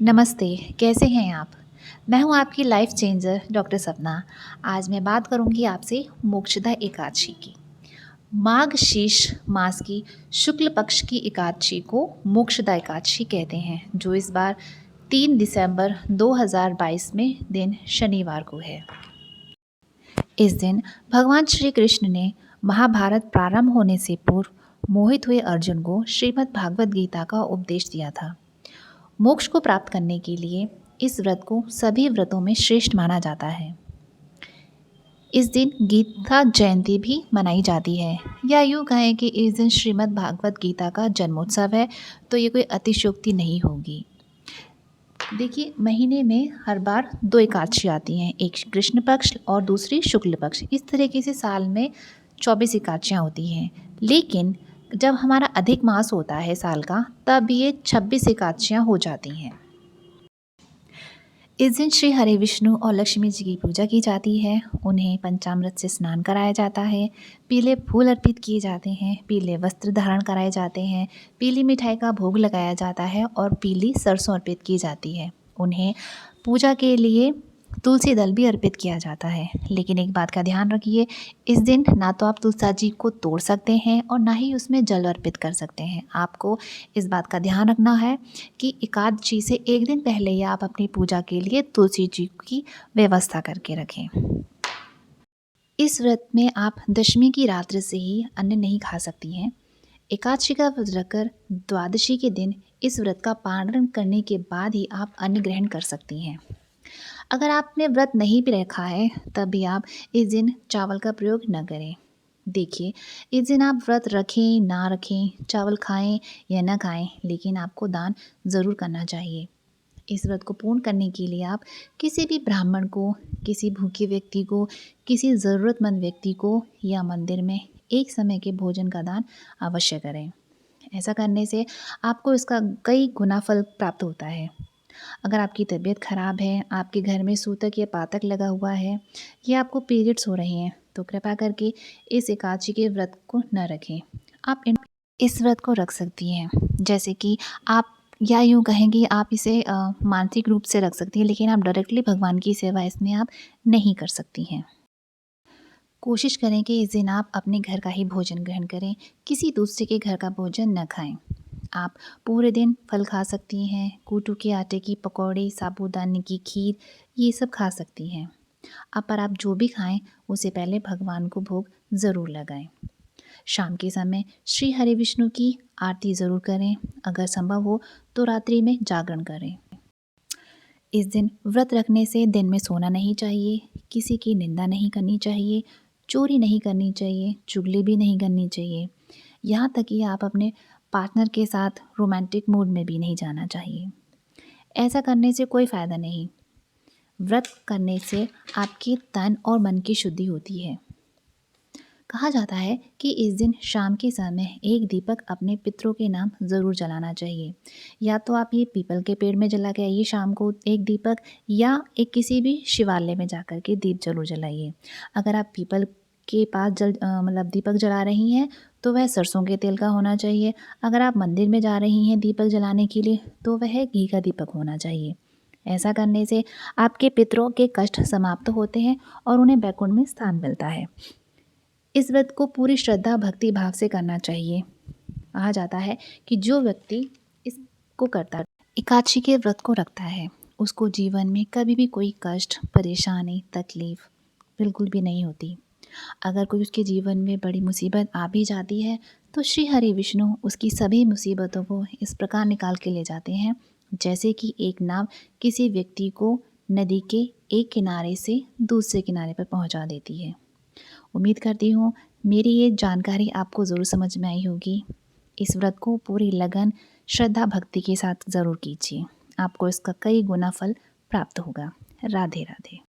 नमस्ते, कैसे हैं आप? मैं हूँ आपकी लाइफ चेंजर डॉक्टर सपना। आज मैं बात करूँगी आपसे मोक्षदा एकादशी की। माघ शीर्ष मास की शुक्ल पक्ष की एकादशी को मोक्षदा एकादशी कहते हैं, जो इस बार 3 दिसंबर 2022 में दिन शनिवार को है। इस दिन भगवान श्री कृष्ण ने महाभारत प्रारंभ होने से पूर्व मोहित हुए अर्जुन को श्रीमद् भागवत गीता का उपदेश दिया था। मोक्ष को प्राप्त करने के लिए इस व्रत को सभी व्रतों में श्रेष्ठ माना जाता है। इस दिन गीता जयंती भी मनाई जाती है, या यूँ कहें कि इस दिन श्रीमद् भागवत गीता का जन्मोत्सव है, तो ये कोई अतिशयोक्ति नहीं होगी। देखिए, महीने में हर बार 2 एकादशी आती हैं, एक कृष्ण पक्ष और दूसरी शुक्ल पक्ष। इस तरीके से साल में 24 एकादशियाँ होती हैं, लेकिन जब हमारा अधिक मास होता है साल का, तब ये 26 एकादशियाँ हो जाती हैं। इस दिन श्री हरि विष्णु और लक्ष्मी जी की पूजा की जाती है। उन्हें पंचामृत से स्नान कराया जाता है, पीले फूल अर्पित किए जाते हैं, पीले वस्त्र धारण कराए जाते हैं, पीली मिठाई का भोग लगाया जाता है और पीली सरसों अर्पित की जाती है। उन्हें पूजा के लिए तुलसी दल भी अर्पित किया जाता है। लेकिन एक बात का ध्यान रखिए, इस दिन ना तो आप तुलसा जी को तोड़ सकते हैं और ना ही उसमें जल अर्पित कर सकते हैं। आपको इस बात का ध्यान रखना है कि एकादशी से एक दिन पहले ही आप अपनी पूजा के लिए तुलसी जी की व्यवस्था करके रखें। इस व्रत में आप दशमी की रात्रि से ही अन्न नहीं खा सकती हैं। एकादशी का व्रत रखकर द्वादशी के दिन इस व्रत का पारण करने के बाद ही आप अन्न ग्रहण कर सकती हैं। अगर आपने व्रत नहीं भी रखा है, तब भी आप इस दिन चावल का प्रयोग न करें। देखिए, इस दिन आप व्रत रखें ना रखें, चावल खाएं या ना खाएं, लेकिन आपको दान ज़रूर करना चाहिए। इस व्रत को पूर्ण करने के लिए आप किसी भी ब्राह्मण को, किसी भूखे व्यक्ति को, किसी ज़रूरतमंद व्यक्ति को या मंदिर में एक समय के भोजन का दान अवश्य करें। ऐसा करने से आपको इसका कई गुना फल प्राप्त होता है। अगर आपकी तबीयत ख़राब है, आपके घर में सूतक या पातक लगा हुआ है, या आपको पीरियड्स हो रहे हैं, तो कृपया करके इस एकादशी के व्रत को न रखें। आप इस व्रत को रख सकती हैं, जैसे कि आप, या यूँ कहें कि आप इसे मानसिक रूप से रख सकती हैं, लेकिन आप डायरेक्टली भगवान की सेवा इसमें आप नहीं कर सकती हैं। कोशिश करें कि इस दिन आप अपने घर का ही भोजन ग्रहण करें, किसी दूसरे के घर का भोजन न खाएं। आप पूरे दिन फल खा सकती हैं, कूटू के आटे की पकौड़ी, साबूदाने की खीर, ये सब खा सकती हैं। अब पर आप जो भी खाएं, उससे पहले भगवान को भोग ज़रूर लगाएं। शाम के समय श्री हरि विष्णु की आरती ज़रूर करें। अगर संभव हो तो रात्रि में जागरण करें। इस दिन व्रत रखने से दिन में सोना नहीं चाहिए, किसी की निंदा नहीं करनी चाहिए, चोरी नहीं करनी चाहिए, चुगली भी नहीं करनी चाहिए। यहाँ तक कि आप अपने पार्टनर के साथ रोमांटिक मूड में भी नहीं जाना चाहिए। ऐसा करने से कोई फ़ायदा नहीं। व्रत करने से आपके तन और मन की शुद्धि होती है। कहा जाता है कि इस दिन शाम के समय एक दीपक अपने पितरों के नाम ज़रूर जलाना चाहिए। या तो आप ये पीपल के पेड़ में जला के आइए शाम को एक दीपक, या एक किसी भी शिवालय में जा कर के दीप ज़रूर जलाइए। अगर आप पीपल के पास मतलब दीपक जला रही हैं, तो वह सरसों के तेल का होना चाहिए। अगर आप मंदिर में जा रही हैं दीपक जलाने के लिए, तो वह घी का दीपक होना चाहिए। ऐसा करने से आपके पितरों के कष्ट समाप्त होते हैं और उन्हें बैकुंठ में स्थान मिलता है। इस व्रत को पूरी श्रद्धा भक्ति भाव से करना चाहिए। कहा जाता है कि जो व्यक्ति इसको करता है, एकादशी के व्रत को रखता है, उसको जीवन में कभी भी कोई कष्ट, परेशानी, तकलीफ बिल्कुल भी नहीं होती। अगर कोई उसके जीवन में बड़ी मुसीबत आ भी जाती है, तो श्री हरि विष्णु उसकी सभी मुसीबतों को इस प्रकार निकाल के ले जाते हैं, जैसे कि एक नाव किसी व्यक्ति को नदी के एक किनारे से दूसरे किनारे पर पहुंचा देती है। उम्मीद करती हूँ मेरी ये जानकारी आपको ज़रूर समझ में आई होगी। इस व्रत को पूरी लगन, श्रद्धा, भक्ति के साथ ज़रूर कीजिए। आपको इसका कई गुना फल प्राप्त होगा। राधे राधे।